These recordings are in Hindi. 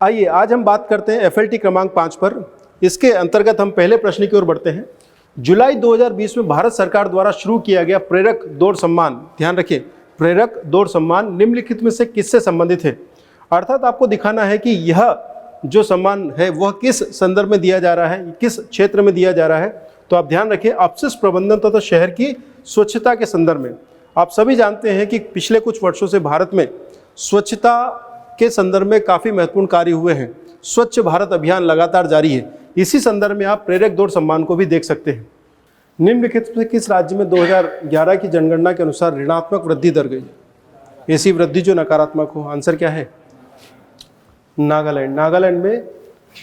आइए आज हम बात करते हैं एफएलटी क्रमांक 5 पर। इसके अंतर्गत हम पहले प्रश्न की ओर बढ़ते हैं। जुलाई 2020 में भारत सरकार द्वारा शुरू किया गया प्रेरक दौड़ सम्मान, ध्यान रखिए, प्रेरक दौड़ सम्मान निम्नलिखित में से किससे संबंधित है? अर्थात आपको दिखाना है कि यह जो सम्मान है वह किस संदर्भ में दिया जा रहा है, किस क्षेत्र में दिया जा रहा है। तो आप ध्यान रखिए, अपशिष्ट प्रबंधन तथा शहर की स्वच्छता के संदर्भ में। आप सभी जानते हैं कि पिछले कुछ वर्षों से भारत में स्वच्छता के संदर्भ में काफ़ी महत्वपूर्ण कार्य हुए हैं। स्वच्छ भारत अभियान लगातार जारी है। इसी संदर्भ में आप प्रेरक दौड़ सम्मान को भी देख सकते हैं। निम्नलिखित में किस राज्य में 2011 की जनगणना के अनुसार ऋणात्मक वृद्धि दर गई? ऐसी वृद्धि जो नकारात्मक हो। आंसर क्या है? नागालैंड। नागालैंड में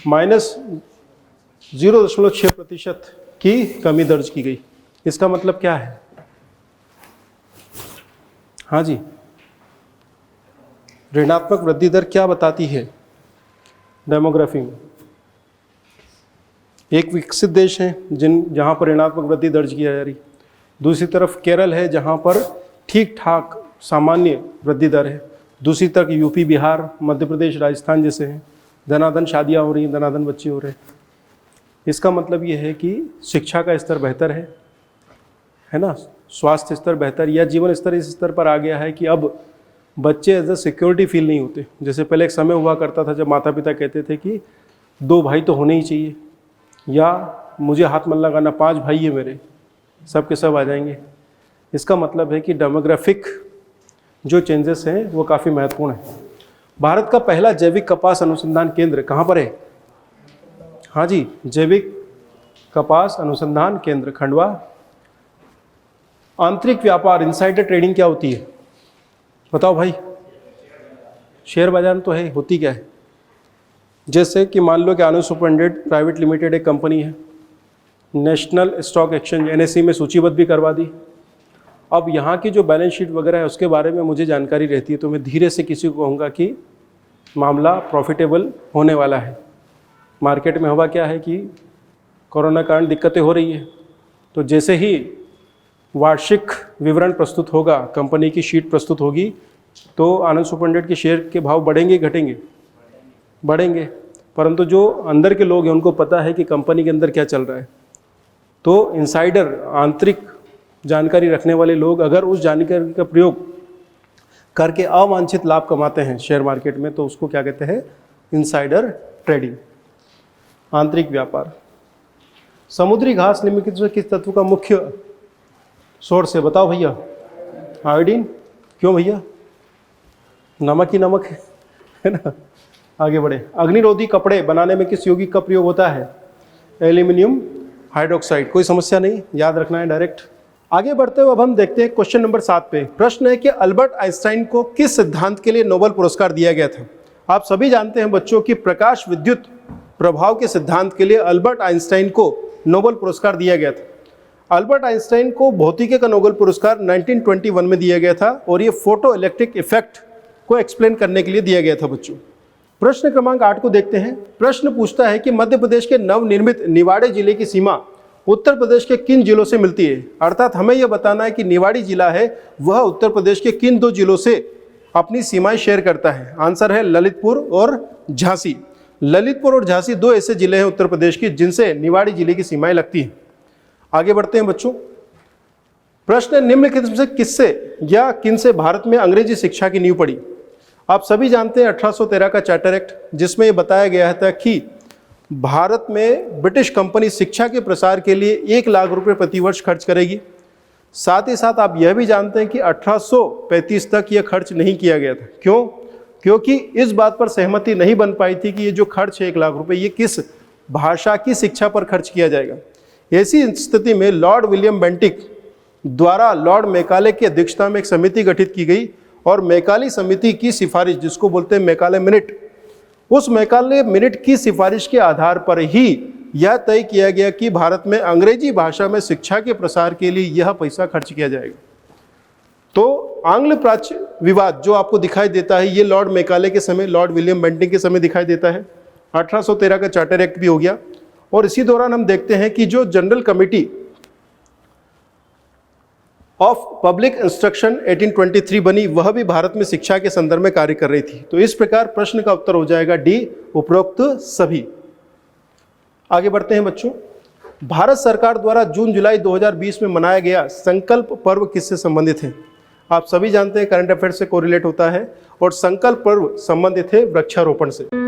-0.6% की कमी दर्ज की गई। इसका मतलब क्या है? हाँ जी, ऋणात्मक वृद्धि दर क्या बताती है? डेमोग्राफी में एक विकसित देश है जहाँ पर ऋणात्मक वृद्धि दर्ज की जा रही। दूसरी तरफ केरल है जहाँ पर ठीक ठाक सामान्य वृद्धि दर है। दूसरी तरफ यूपी, बिहार, मध्य प्रदेश, राजस्थान जैसे हैं, धनाधन शादियाँ हो रही, धनाधन बच्चे हो रहे हैं। इसका मतलब ये है कि शिक्षा का स्तर बेहतर है ना, स्वास्थ्य स्तर बेहतर, या जीवन स्तर इस स्तर पर आ गया है कि अब बच्चे एज अ सिक्योरिटी फील नहीं होते। जैसे पहले एक समय हुआ करता था जब माता पिता कहते थे कि 2 भाई तो होने ही चाहिए, या मुझे हाथ मत लगाना, 5 भाई है मेरे, सब के सब आ जाएंगे। इसका मतलब है कि डेमोग्राफिक जो चेंजेस हैं वो काफ़ी महत्वपूर्ण है। भारत का पहला जैविक कपास अनुसंधान केंद्र कहाँ पर है? हाँ जी, जैविक कपास अनुसंधान केंद्र खंडवा। आंतरिक व्यापार, इनसाइडर ट्रेडिंग क्या होती है? बताओ भाई। शेयर बाजार तो है, होती क्या है? जैसे कि मान लो कि आनंद सुपरटेंडेंट प्राइवेट लिमिटेड एक कंपनी है, नेशनल स्टॉक एक्सचेंज NSE में सूचीबद्ध भी करवा दी। अब यहाँ की जो बैलेंस शीट वगैरह है उसके बारे में मुझे जानकारी रहती है, तो मैं धीरे से किसी को कहूँगा कि मामला प्रॉफिटेबल होने वाला है। मार्केट में हवा क्या है कि कोरोना कारण दिक्कतें हो रही है, तो जैसे ही वार्षिक विवरण प्रस्तुत होगा, कंपनी की शीट प्रस्तुत होगी, तो आनंद सुपरटेंडेंट के शेयर के भाव बढ़ेंगे घटेंगे? बढ़ेंगे। परंतु जो अंदर के लोग हैं उनको पता है कि कंपनी के अंदर क्या चल रहा है। तो इनसाइडर, आंतरिक जानकारी रखने वाले लोग अगर उस जानकारी का प्रयोग करके अवांछित लाभ कमाते हैं शेयर मार्केट में, तो उसको क्या कहते हैं? Insider trading. आंतरिक व्यापार। समुद्री घास निम्नलिखित में किस तत्व का मुख्य सोर्स है? बताओ भैया। आयोडीन। क्यों भैया? नमक ही नमक है ना। आगे बढ़े। अग्निरोधी कपड़े बनाने में किस यौगिक का प्रयोग होता है? Aluminium hydroxide. कोई समस्या नहीं, याद रखना है डायरेक्ट। आगे बढ़ते हुए अब हम देखते हैं क्वेश्चन नंबर 7 पे। प्रश्न है कि अल्बर्ट आइंस्टाइन को किस सिद्धांत के लिए नोबेल पुरस्कार दिया गया था? आप सभी जानते हैं बच्चों की प्रकाश विद्युत प्रभाव के सिद्धांत के लिए अल्बर्ट आइंस्टाइन को नोबेल पुरस्कार दिया गया था। अल्बर्ट आइंस्टाइन को भौतिकी का नोबेल पुरस्कार 1921 में दिया गया था और ये फोटो इलेक्ट्रिक इफेक्ट को एक्सप्लेन करने के लिए दिया गया था बच्चों। प्रश्न क्रमांक 8 को देखते हैं। प्रश्न पूछता है कि मध्य प्रदेश के नवनिर्मित निवाड़ी जिले की सीमा उत्तर प्रदेश के किन जिलों से मिलती है? अर्थात हमें यह बताना है कि निवाड़ी जिला है वह उत्तर प्रदेश के किन 2 जिलों से अपनी सीमाएं शेयर करता है। आंसर है ललितपुर और झांसी। ललितपुर और झांसी 2 ऐसे जिले हैं उत्तर प्रदेश की जिनसे निवाड़ी जिले की सीमाएं लगती हैं। आगे बढ़ते हैं बच्चों। प्रश्न निम्नलिखित में से किससे या किन से भारत में अंग्रेजी शिक्षा की नींव पड़ी? आप सभी जानते हैं 1813 का चार्टर एक्ट, जिसमें यह बताया गया था कि भारत में ब्रिटिश कंपनी शिक्षा के प्रसार के लिए 1 लाख रुपए प्रति वर्ष खर्च करेगी। साथ ही साथ आप यह भी जानते हैं कि 1835 तक यह खर्च नहीं किया गया था। क्यों? क्योंकि इस बात पर सहमति नहीं बन पाई थी कि ये जो खर्च है 1 लाख रुपए, ये किस भाषा की शिक्षा पर खर्च किया जाएगा। ऐसी स्थिति में लॉर्ड विलियम बेंटिक द्वारा लॉर्ड मैकाले की अध्यक्षता में एक समिति गठित की गई और मैकाले समिति की सिफारिश, जिसको बोलते हैं मैकाले मिनट, उस मैकाले मिनट की सिफारिश के आधार पर ही यह तय किया गया कि भारत में अंग्रेजी भाषा में शिक्षा के प्रसार के लिए यह पैसा खर्च किया जाएगा। तो आंग्ल प्राच्य विवाद जो आपको दिखाई देता है, ये लॉर्ड मैकाले के समय, लॉर्ड विलियम बेंटिक के समय दिखाई देता है। 1813 का चार्टर एक्ट भी हो गया। और इसी दौरान हम देखते हैं कि जो general committee of public instruction 1823 बनी, वह भी भारत में शिक्षा के संदर्भ में कार्य कर रही थी। तो इस प्रकार प्रश्न का उत्तर हो जाएगा डी, उपरोक्त सभी। आगे बढ़ते हैं बच्चों। भारत सरकार द्वारा जून जुलाई 2020 में मनाया गया संकल्प पर्व किससे संबंधित है? आप सभी जानते हैं करंट अफेयर से कोरिलेट होता है, और संकल्प पर्व संबंधित है वृक्षारोपण से।